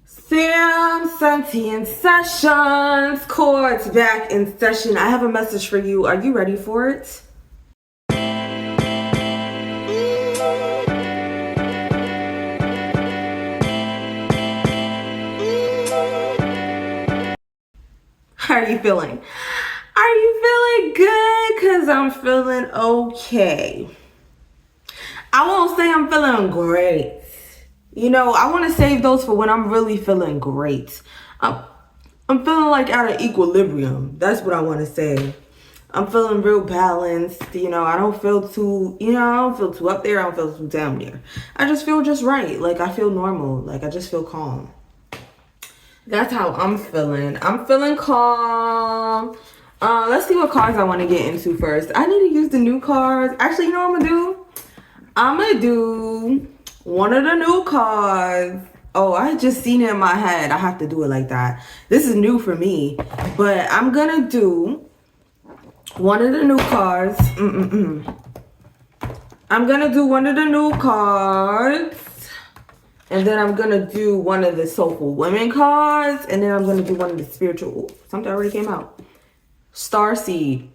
Sam Sentient Sessions, chords back in session. I have a message for you. Are you ready for it? How are you feeling? Are you feeling good? Because I'm feeling okay. I won't say I'm feeling great. You know, I want to save those for when I'm really feeling great. I'm feeling like out of equilibrium. That's what I want to say. I'm feeling real balanced. You know, I don't feel too, I don't feel too up there. I don't feel too down there. I just feel just right. Like, I feel normal. Like, I just feel calm. That's how I'm feeling. I'm feeling calm. Let's see what cards I want to get into first. I need to use the new cards. Actually, you know what I'm going to do? I'm going to do one of the new cards. Oh, I just seen it in my head. I have to do it like that. This is new for me. But I'm going to do one of the new cards. I'm going to do one of the new cards. And then I'm going to do one of the Soulful Women cards. And then I'm going to do one of the spiritual. Ooh, something already came out. Starseed.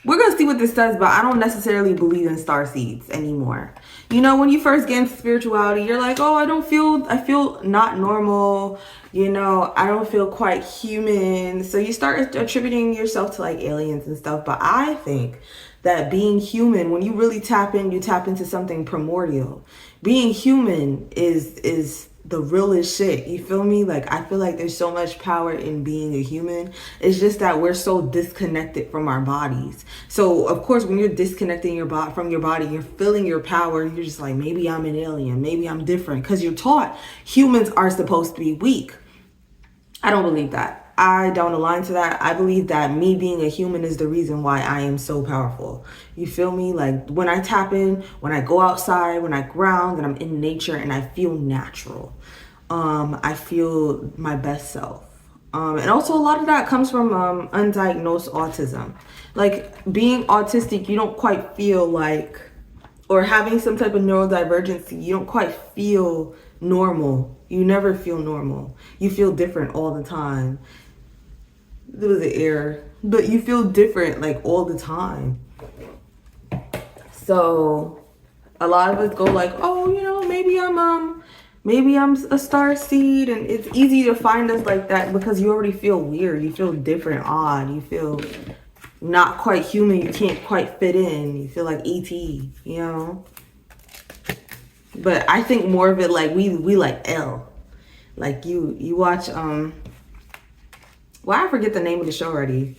We're going to see what this says, but I don't necessarily believe in starseeds anymore. You know, when you first get into spirituality, you're like, oh, I feel not normal. You know, I don't feel quite human. So you start attributing yourself to like aliens and stuff. But I think that being human, when you really tap into something primordial. Being human is the realest shit. You feel me? Like, I feel like there's so much power in being a human. It's just that we're so disconnected from our bodies. So of course, when you're disconnecting from your body, you're feeling your power. You're just like, maybe I'm an alien, maybe I'm different, because you're taught humans are supposed to be weak. I don't believe that. I don't align to that. I believe that me being a human is the reason why I am so powerful. You feel me? Like, when I tap in, when I go outside, when I ground, and I'm in nature and I feel natural. I feel my best self. And also a lot of that comes from undiagnosed autism. Like, being autistic, you don't quite feel like, or having some type of neurodivergency, you don't quite feel normal. You never feel normal. You feel different all the time. There was an error, but you feel different like all the time. So a lot of us go like, oh, you know, maybe I'm a star seed, and it's easy to find us like that because you already feel weird. You feel different, odd. You feel not quite human. You can't quite fit in. You feel like ET, you know. But I think more of it like we like L. Like you watch well, I forget the name of the show already.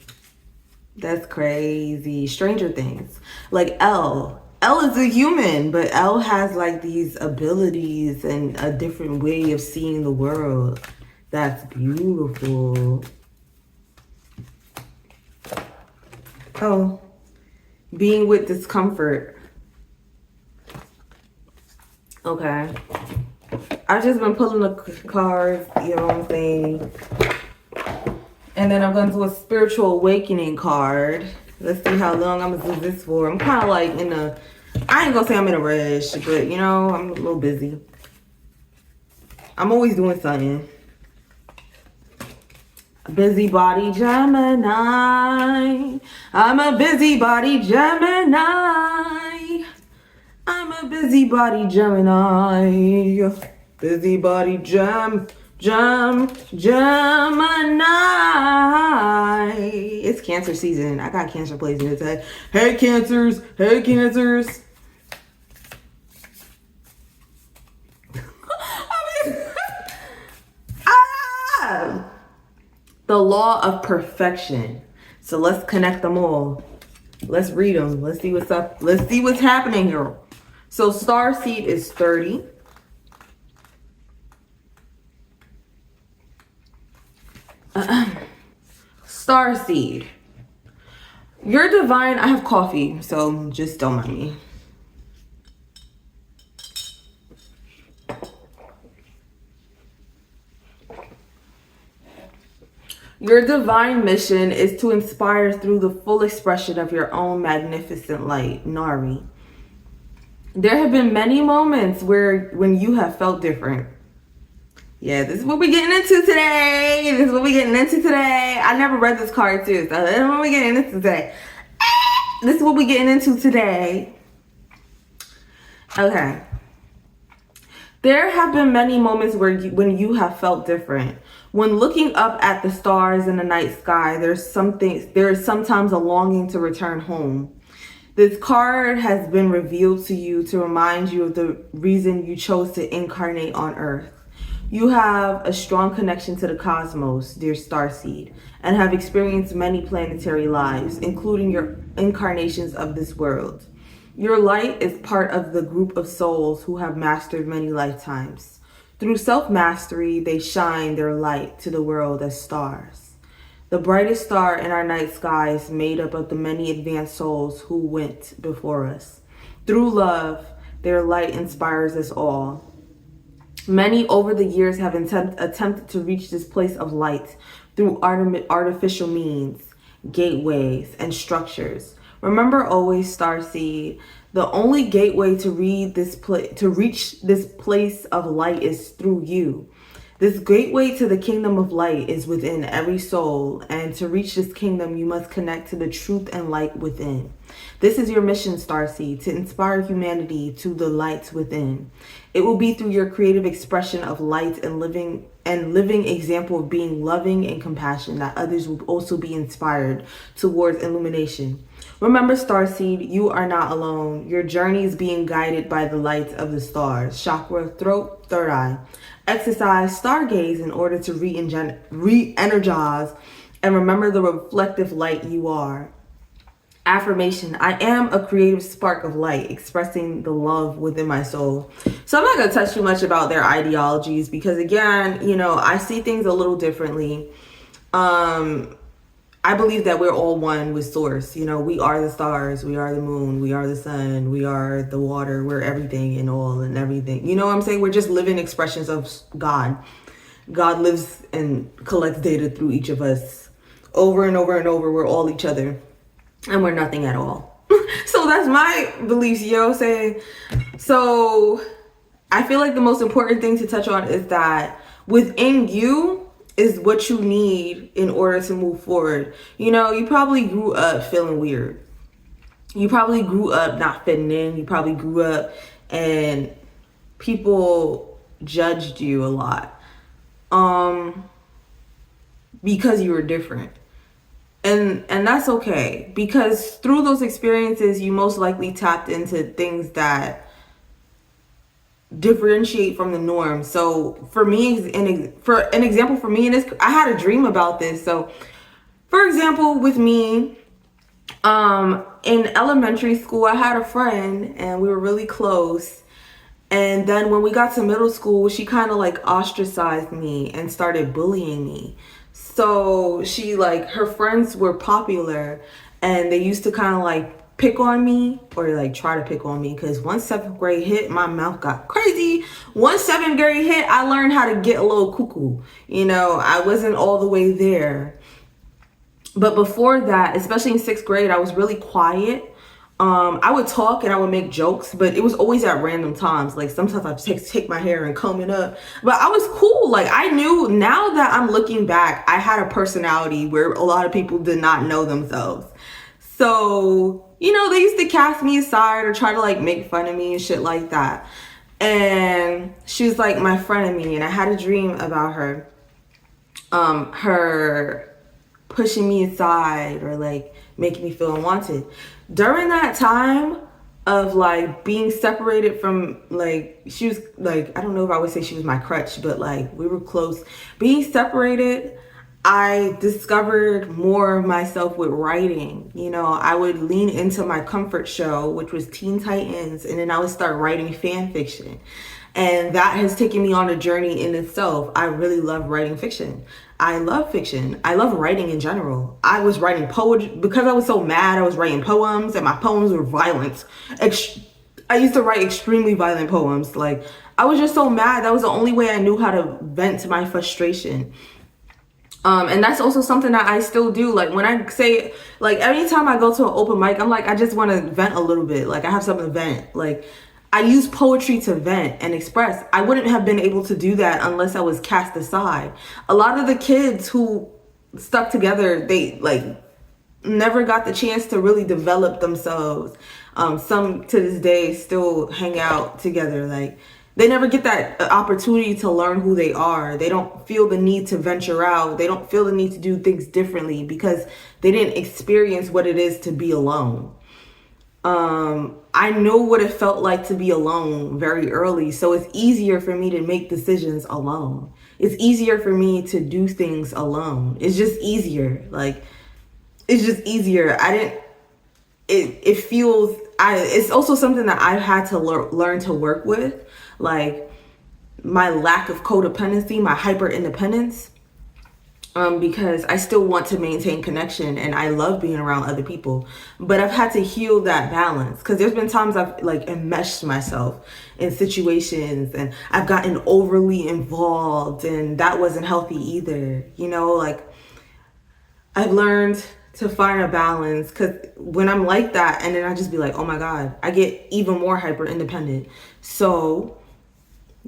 That's crazy. Stranger Things. Like L is a human, but L has like these abilities and a different way of seeing the world. That's beautiful. Oh, being with discomfort. Okay. I've just been pulling the cards, you know what I'm saying? And then I'm going to do a spiritual awakening card. Let's see how long I'm going to do this for. I'm kind of like I ain't going to say I'm in a rush, but you know, I'm a little busy. I'm always doing something. Busybody Gemini. I'm a busybody Gemini. I'm a busybody Gemini. Busybody Gemini. It's Cancer season. I got Cancer placing its head. Hey Cancers. Hey Cancers. The law of perfection. So let's connect them all. Let's read them. Let's see what's up. Let's see what's happening here. So starseed is 30. Starseed. You're divine. I have coffee, so just don't mind me. Your divine mission is to inspire through the full expression of your own magnificent light, Nari. There have been many moments when you have felt different. Yeah, this is what we're getting into today. This is what we're getting into today. I never read this card too, so this is what we're getting into today. This is what we're getting into today. Okay. There have been many moments when you have felt different. When looking up at the stars in the night sky, there is sometimes a longing to return home. This card has been revealed to you to remind you of the reason you chose to incarnate on Earth. You have a strong connection to the cosmos, dear starseed, and have experienced many planetary lives, including your incarnations of this world. Your light is part of the group of souls who have mastered many lifetimes. Through self-mastery, they shine their light to the world as stars. The brightest star in our night sky is made up of the many advanced souls who went before us. Through love, their light inspires us all. Many over the years have attempted to reach this place of light through artificial means, gateways, and structures. Remember always, starseed, the only gateway to reach this place of light is through you. This gateway to the kingdom of light is within every soul, and to reach this kingdom, you must connect to the truth and light within. This is your mission, starseed, to inspire humanity to the lights within. It will be through your creative expression of light and living example of being loving and compassion that others will also be inspired towards illumination. Remember, starseed, you are not alone. Your journey is being guided by the lights of the stars, chakra, throat, third eye. Exercise stargaze in order to re-energize and remember the reflective light you are. Affirmation: I am a creative spark of light, expressing the love within my soul. So I'm not going to touch too much about their ideologies because, again, I see things a little differently. I believe that we're all one with source. We are the stars, we are the moon, we are the sun, we are the water, we're everything and all and everything. You know what I'm saying? We're just living expressions of God. God lives and collects data through each of us over and over and over. We're all each other and we're nothing at all. So that's my beliefs, saying. So I feel like the most important thing to touch on is that within you is what you need in order to move forward. You probably grew up feeling weird. You probably grew up not fitting in. You probably grew up and people judged you a lot because you were different. And that's okay, because through those experiences, you most likely tapped into things that differentiate from the norm. So for me, for an example for me in this, I had a dream about this. So for example, with me, in elementary school, I had a friend and we were really close. And then when we got to middle school, she kind of like ostracized me and started bullying me. So her friends were popular and they used to kind of like pick on me or like try to pick on me, because once 7th grade hit, my mouth got crazy. Once 7th grade hit, I learned how to get a little cuckoo. I wasn't all the way there. But before that, especially in 6th grade, I was really quiet. I would talk and I would make jokes, but it was always at random times. Like sometimes I'd take my hair and comb it up, but I was cool. Like I knew, now that I'm looking back, I had a personality where a lot of people did not know themselves. So, they used to cast me aside or try to like make fun of me and shit like that. And she was like my frenemy, and I had a dream about her. Her pushing me aside or like making me feel unwanted. During that time of like being separated from, like, she was like, I don't know if I would say she was my crutch, but like we were close. Being separated, I discovered more of myself with writing. I would lean into my comfort show, which was Teen Titans, and then I would start writing fan fiction. And that has taken me on a journey in itself. I really love writing fiction. I love fiction. I love writing in general. I was writing poetry because I was so mad. I was writing poems and my poems were violent. I used to write extremely violent poems. Like I was just so mad. That was the only way I knew how to vent my frustration. And that's also something that I still do. Like when I say, like anytime I go to an open mic, I'm like, I just want to vent a little bit. Like I have something to vent. Like I use poetry to vent and express. I wouldn't have been able to do that unless I was cast aside. A lot of the kids who stuck together, they like never got the chance to really develop themselves. Some to this day still hang out together. Like they never get that opportunity to learn who they are. They don't feel the need to venture out. They don't feel the need to do things differently because they didn't experience what it is to be alone. I know what it felt like to be alone very early. So it's easier for me to make decisions alone. It's easier for me to do things alone. It's just easier. Like, it's just easier. It feels, it's also something that I've had to learn to work with. Like my lack of codependency, my hyper independence. Because I still want to maintain connection and I love being around other people, but I've had to heal that balance because there's been times I've like enmeshed myself in situations and I've gotten overly involved and that wasn't healthy either. You know, like I've learned to find a balance because when I'm like that and then I just be like, oh my God, I get even more hyper independent. So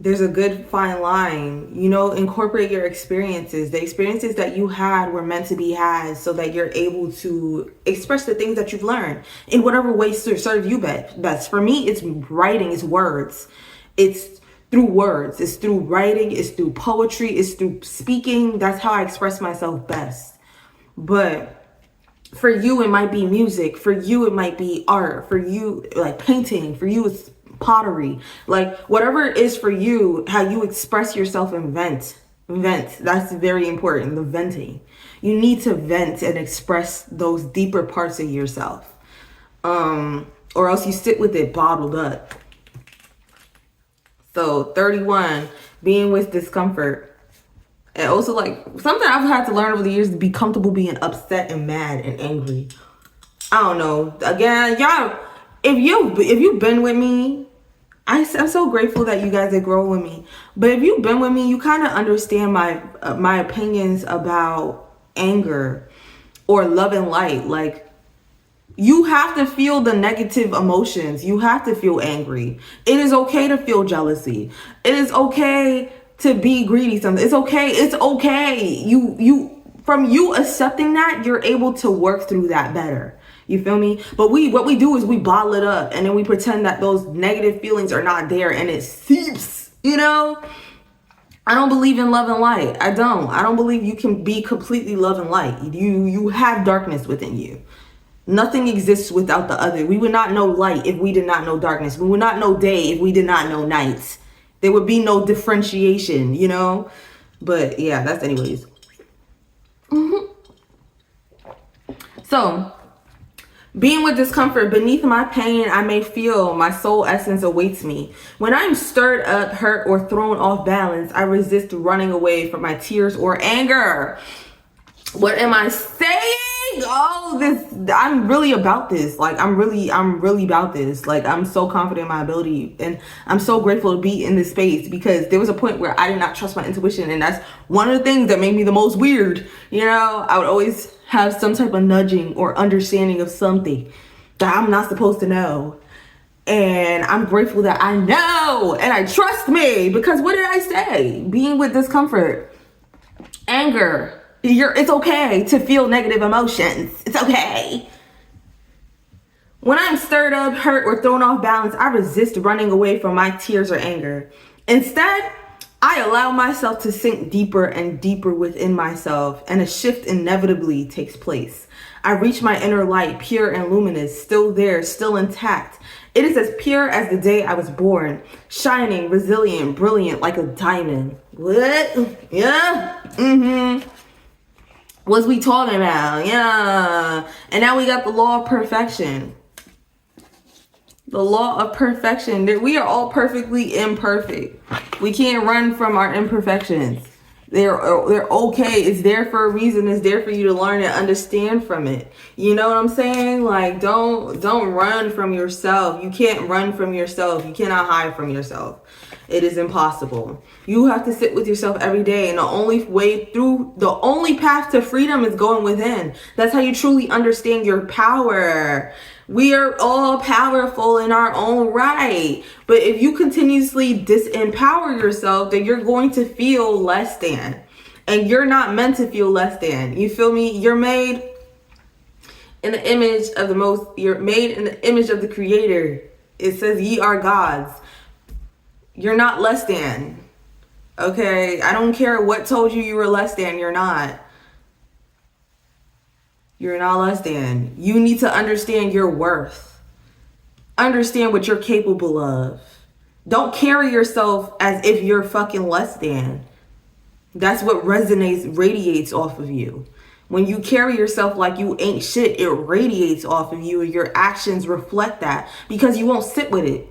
there's a good fine line, you know, incorporate your experiences. The experiences that you had were meant to be had so that you're able to express the things that you've learned in whatever way serve you best. For me, it's writing, it's words. It's through words, it's through writing, it's through poetry, it's through speaking. That's how I express myself best. But for you, it might be music. For you, it might be art. For you, like painting. For you, it's pottery. Like whatever it is for you, how you express yourself and vent. That's very important. The venting. You need to vent and express those deeper parts of yourself. Or else you sit with it bottled up. So 31, being with discomfort. And also like something I've had to learn over the years to be comfortable being upset and mad and angry. I don't know. Again, y'all, if you've been with me, I'm so grateful that you guys are growing with me. But if you've been with me, you kind of understand my opinions about anger or love and light. Like you have to feel the negative emotions. You have to feel angry. It is okay to feel jealousy. It is okay to be greedy. Something. It's okay. It's okay. From you accepting that, you're able to work through that better. You feel me? But what we do is we bottle it up and then we pretend that those negative feelings are not there and it seeps, you know? I don't believe in love and light. I don't believe you can be completely love and light. You have darkness within you. Nothing exists without the other. We would not know light if we did not know darkness. We would not know day if we did not know night. There would be no differentiation, you know? But yeah, that's anyways. So, being with discomfort, beneath my pain, I may feel my soul essence awaits me. When I'm stirred up, hurt, or thrown off balance, I resist running away from my tears or anger. What am I saying? I'm really about this. Like, I'm really about this. Like, I'm so confident in my ability. And I'm so grateful to be in this space because there was a point where I did not trust my intuition. And that's one of the things that made me the most weird. You know, I would always have some type of nudging or understanding of something that I'm not supposed to know. And I'm grateful that I know and I trust me because what did I say? Being with discomfort, anger. It's okay to feel negative emotions. It's okay. When I'm stirred up, hurt, or thrown off balance, I resist running away from my tears or anger. Instead, I allow myself to sink deeper and deeper within myself, and a shift inevitably takes place. I reach my inner light, pure and luminous, still there, still intact. It is as pure as the day I was born, shining, resilient, brilliant, like a diamond. What? Yeah? What's we talking about? Yeah. And now we got the law of perfection. The law of perfection. We are all perfectly imperfect. We can't run from our imperfections. They're okay. It's there for a reason. It's there for you to learn and understand from it. You know what I'm saying? Like, don't run from yourself. You can't run from yourself. You cannot hide from yourself. It is impossible. You have to sit with yourself every day. And the only path to freedom is going within. That's how you truly understand your power. We are all powerful in our own right. But if you continuously disempower yourself, then you're going to feel less than. And you're not meant to feel less than. You feel me? You're made in the image of you're made in the image of the Creator. It says ye are gods. You're not less than. Okay? I don't care what told you were less than. You're not. You're not less than. You need to understand your worth. Understand what you're capable of. Don't carry yourself as if you're fucking less than. That's what radiates off of you. When you carry yourself like you ain't shit, it radiates off of you, and your actions reflect that because you won't sit with it.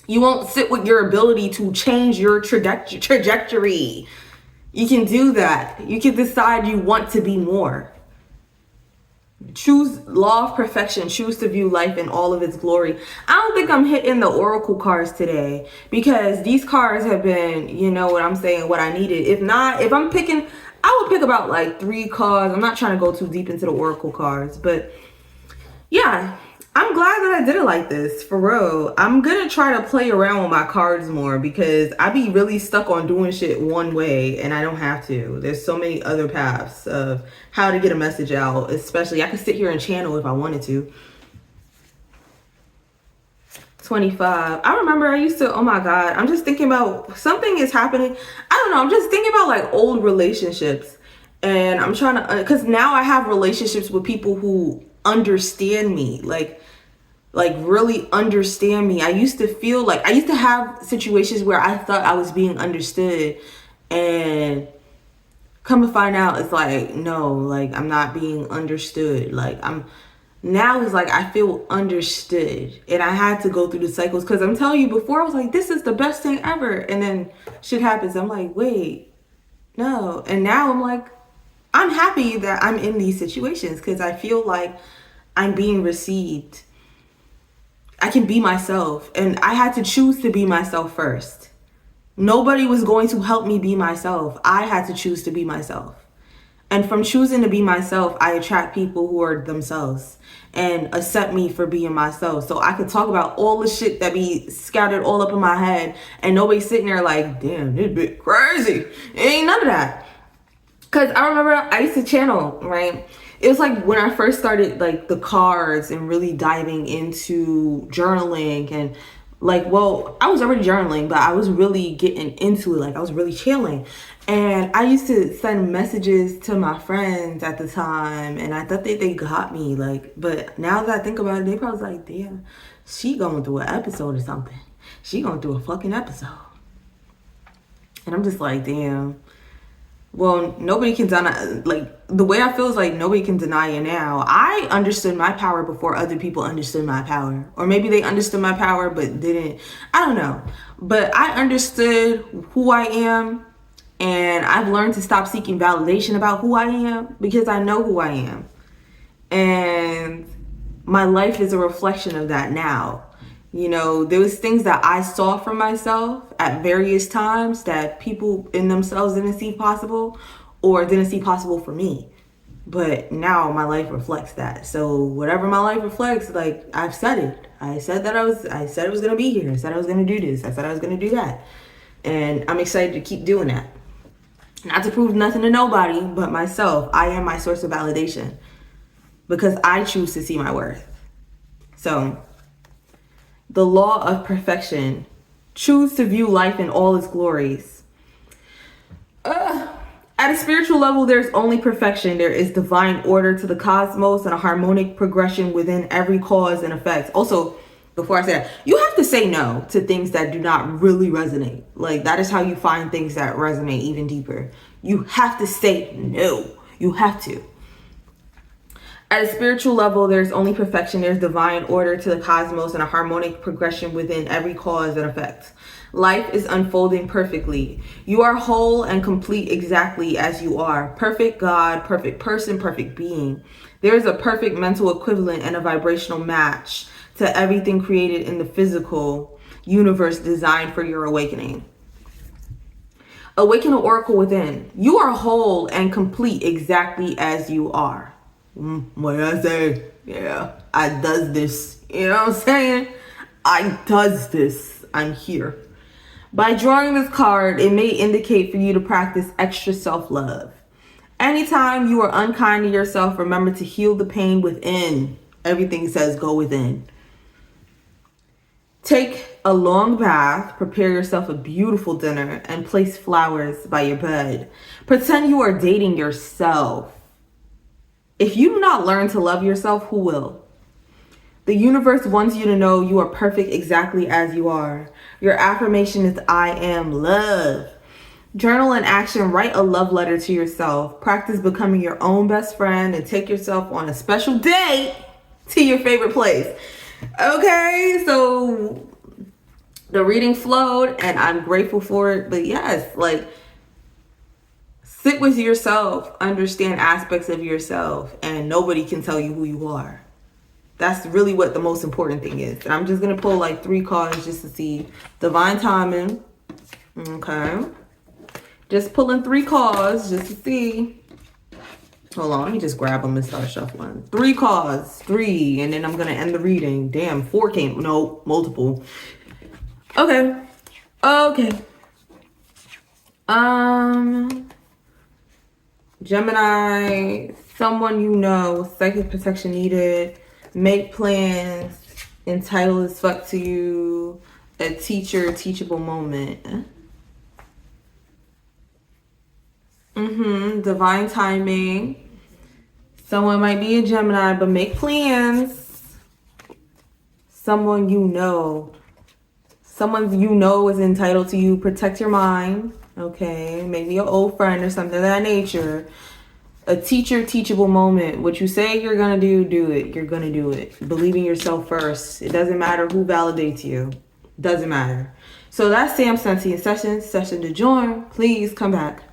You won't sit with your ability to change your trajectory. You can do that. You can decide you want to be more. Choose law of perfection. Choose to view life in all of its glory. I don't think I'm hitting the oracle cards today because these cards have been, you know what I'm saying, what I needed. If not, if I'm picking, I would pick about like 3 cards. I'm not trying to go too deep into the oracle cards, but yeah, I'm glad that I did it like this, for real. I'm gonna try to play around with my cards more because I be really stuck on doing shit one way and I don't have to. There's so many other paths of how to get a message out, especially I could sit here and channel if I wanted to. 25. I remember I used to, oh my God, I'm just thinking about something is happening. I don't know. I'm just thinking about like old relationships and I'm trying to, because now I have relationships with people who understand me, like really understand me. I used to feel like I used to have situations where I thought I was being understood and come to find out it's like, no, like I'm not being understood. Like now it's like I feel understood and I had to go through the cycles because I'm telling you, before I was like, this is the best thing ever, and then shit happens. I'm like, wait, no. And now I'm like, I'm happy that I'm in these situations because I feel like I'm being received. I can be myself, and I had to choose to be myself first. Nobody was going to help me be myself. I had to choose to be myself. And from choosing to be myself, I attract people who are themselves and accept me for being myself. So I could talk about all the shit that be scattered all up in my head and nobody's sitting there like, damn, this bitch crazy. It ain't none of that. Because I remember I used to channel, right? It was like when I first started like the cards and really diving into journaling and like, well, I was already journaling, but I was really getting into it. Like I was really chilling. And I used to send messages to my friends at the time and I thought they got me, like, but now that I think about it, they probably like, damn, she going through an episode or something. She going through a fucking episode. And I'm just like, damn. Well, nobody can deny, like, the way I feel is like nobody can deny it now. I understood my power before other people understood my power. Or maybe they understood my power but didn't. I don't know. But I understood who I am. And I've learned to stop seeking validation about who I am because I know who I am. And my life is a reflection of that now. You know, there was things that I saw for myself at various times that people in themselves didn't see possible or didn't see possible for me. But now my life reflects that. So whatever my life reflects, like I've said it. I said it was going to be here. I said I was going to do this. I said I was going to do that. And I'm excited to keep doing that. Not to prove nothing to nobody but myself. I am my source of validation because I choose to see my worth. So the law of perfection. Choose to view life in all its glories. At a spiritual level, there's only perfection. There is divine order to the cosmos and a harmonic progression within every cause and effect. Also, before I say that, you have to say no to things that do not really resonate. Like, that is how you find things that resonate even deeper. You have to say no. You have to. At a spiritual level, there's only perfection. There's divine order to the cosmos and a harmonic progression within every cause and effect. Life is unfolding perfectly. You are whole and complete exactly as you are. Perfect God, perfect person, perfect being. There is a perfect mental equivalent and a vibrational match to everything created in the physical universe designed for your awakening. Awaken the oracle within. You are whole and complete exactly as you are. What did I say? Yeah, I does this. You know what I'm saying? I does this. I'm here. By drawing this card, it may indicate for you to practice extra self-love. Anytime you are unkind to yourself, remember to heal the pain within. Everything says go within. Take a long bath, prepare yourself a beautiful dinner, and place flowers by your bed. Pretend you are dating yourself. If you do not learn to love yourself, who will? The universe wants you to know you are perfect exactly as you are. Your affirmation is I am love. Journal in action, write a love letter to yourself. Practice becoming your own best friend and take yourself on a special date to your favorite place. Okay, so the reading flowed and I'm grateful for it. But yes, like, sit with yourself, understand aspects of yourself, and nobody can tell you who you are. That's really what the most important thing is. And I'm just going to pull like 3 cards just to see. Divine timing. Okay. Just pulling 3 cards just to see. Hold on, let me just grab them and start shuffling. 3 cards, 3, and then I'm gonna end the reading. Damn, 4 came. No, multiple. Okay. Gemini, someone you know, psychic protection needed. Make plans. Entitled as fuck to you. A teacher, teachable moment. Divine timing. Someone might be a Gemini, but make plans. Someone you know. Someone you know is entitled to you. Protect your mind. Okay. Maybe an old friend or something of that nature. A teacher, teachable moment. What you say you're going to do it. You're going to do it. Believe in yourself first. It doesn't matter who validates you. Doesn't matter. So that's Sam Senti in session. Session to join. Please come back.